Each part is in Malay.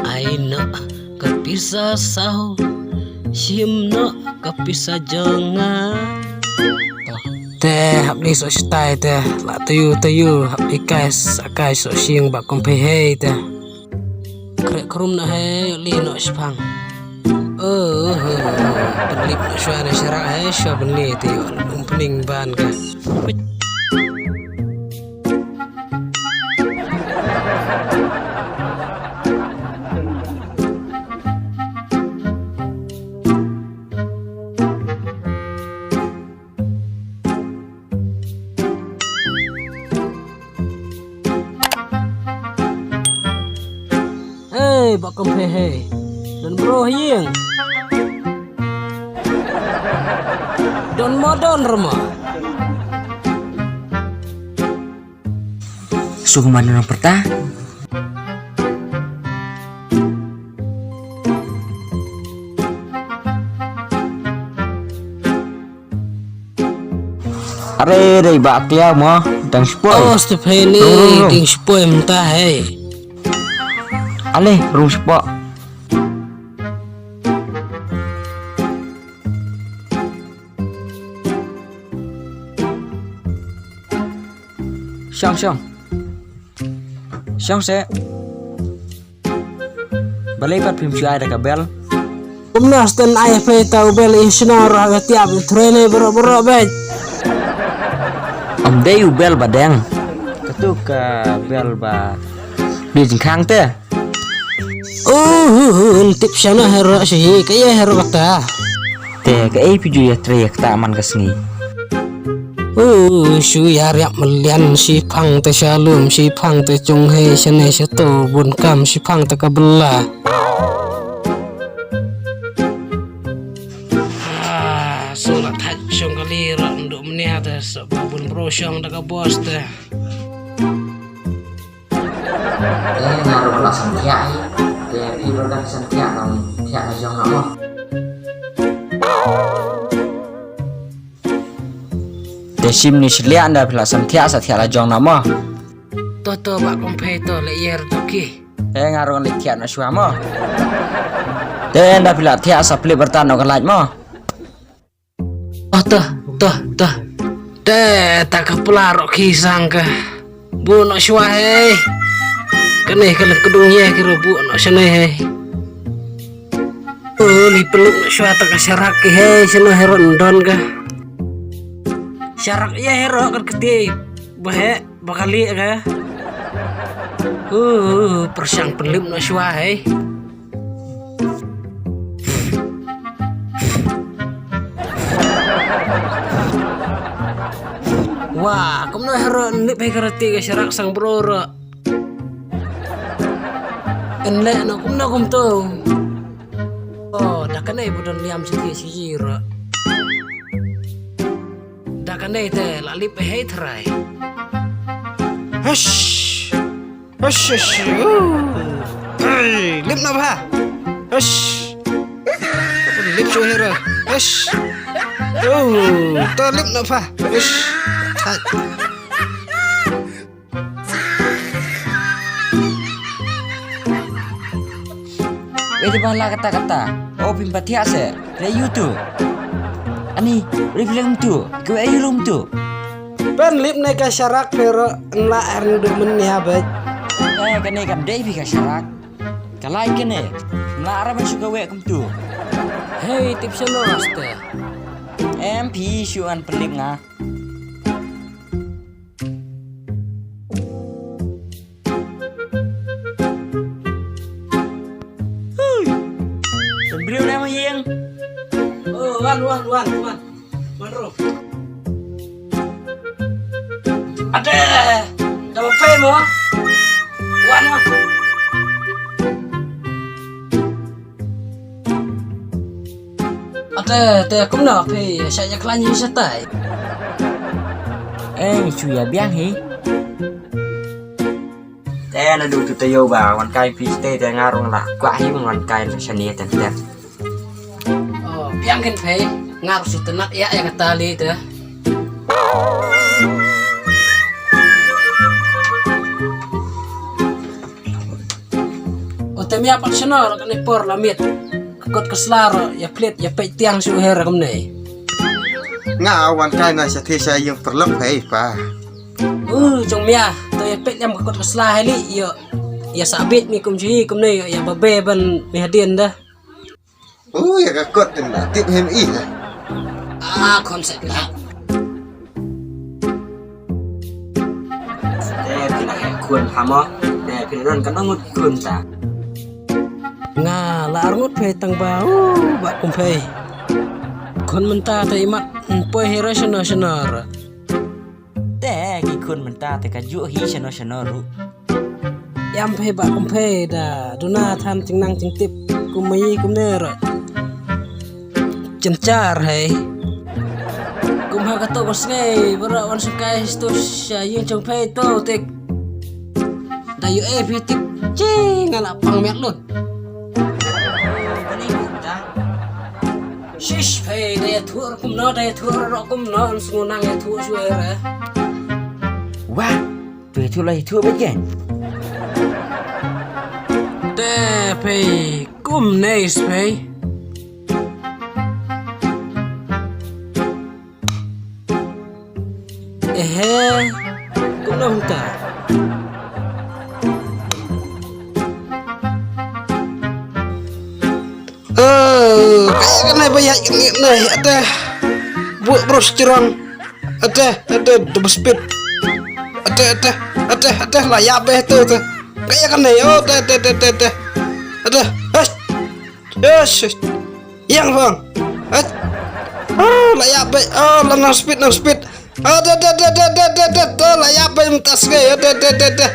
Aina kapisa saho simna kapisa jangan teh hapni so stai teh la tayu hapni kai so siang bak kompe hei teh krek krum na hei li no spang perlip na suara serak hei so beni tayu pening ban ka bak kompe hei dan bro hieng don modon rumah suku mana orang pertah are dei bak kia mo dang spoi step hei ni ding spoi mentah hei ale rung spoi Xiong sẽ balai pat phim ai dah kabel umnas dan ayah pe tau bel isna roh tiap trene bro bet om dei bel badeng ketuk bel ba di jengkang teh tip sana hero sih kaya hero kata teh ke video ya trek ta man kesni shu ya riak melian si pang te shalom si pang te chung hei sene seto bun kam si pang te kabela sulat haj syong kali rak nduk menia te sabun bro syong daga bos te ngaruh lah santia ibu kan santia dong tia jong apa sim ni selia anda pula santia satia la jong nama toto bak kompe to le yer toki ngaruh le tia na suama anda pula tia sapli bertano kan laj mo toh tak kepelarok kisang ke bu nak syua hei kene kalau kedung ye kira bu nak sana hei li peluk nak syua tak syarak hei sana heron don ke syarak ya hero kan ketip bahe bakali ke persyang pelip nak syua hei wah kamu nak hero ni pekerti ke syarak sang broro enlek nak kum tu dah kena ibu dan liam sikit dah kena itu lali pehai terai hush lip nak apa hush lip so hero hush tu lip nak apa hush itu bala kata-kata pimpatia se re YouTube ani film tu ke film tu pen lip naik ke syarak pero enla erndu menyabat kene kan dei bi ka syarak kalai kene la araban suka we kum tu hei tips no aste MP syuan pelip nga beliau nama yang wan ro ada dapat pay mo wan ada cũng nào pay saya kelanya setai suya biang hi na du tu tayo ba wan kai pi stay te ngarong la kwa hi wan kai la shania ten ten biang kan pay ngaruh si tenak ya katali tu mia pak senor kan por lamit kot keslaro ya plit ya pe tiang su hera kum nei Ngao wan kai na sa the sa yang perlep hei pa. Trong mia to ya pe yam kot kesla heli yo ya sabit mi kum ji kum nei ya babe ban mi hadin dah Ya ka kot na tip hem i. Konsep lah kun hamo de pinron kan ngut kun ta nga la ngut pe tang ba ba kum pe kon menta ta imat poi hero senor Teh kikun mentah teh kaju hi chano ru. yam pe ba kum pe da duna tham ting nang ting tip kum mai kum ne ro cencar hai kum ha ka to bos ngai bara wan sukai sto sha yin chong pe to tik da yu e pitik ci ngala pang mek lut shish pe de thur kum no de thur ro kum no sungunang e thur suere Wah, tuh itu lah itu bagian. te pe kum neis pe kum no ta kayak kena banyak ini nih ada buat bros cerong ada double speed ada layak beh tuh kayak kena ada yes yang bang layak beh no speed ada layak beh mentas ke ada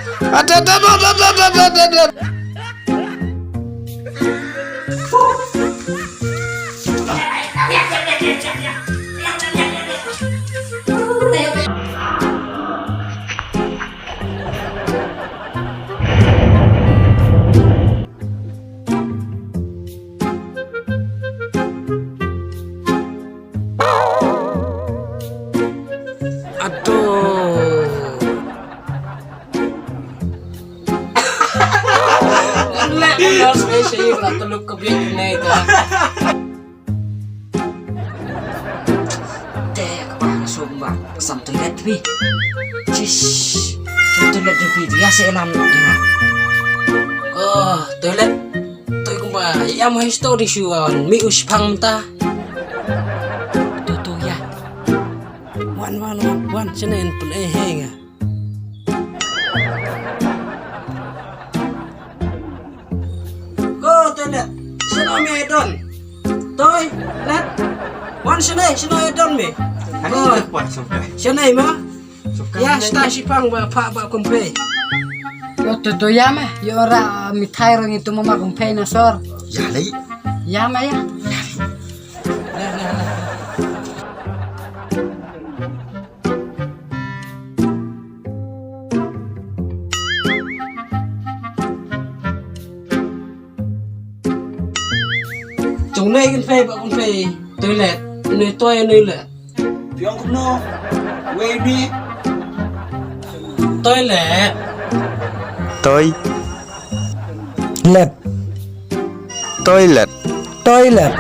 harus spesial lah teluk kebiak ini itu deh kepala sumbang kesam toilet bi cish toilet bi ya selam ya toilet tôi cũng bà em hay story shuan mi uspang ta tu ya wan chenen pun henga toilet sino mi don tôi let wan sino don mi sino ma ya sta sipang ba pa ba kompe Yo to yama yo ora mithai rong itu mama kompe na sor Ya lai. yama ya chúng này con phê bọn con phê toilet nơi tôi nơi lệ Piong kum no. We đi. toilet Tôi Lep, toilet. toilet.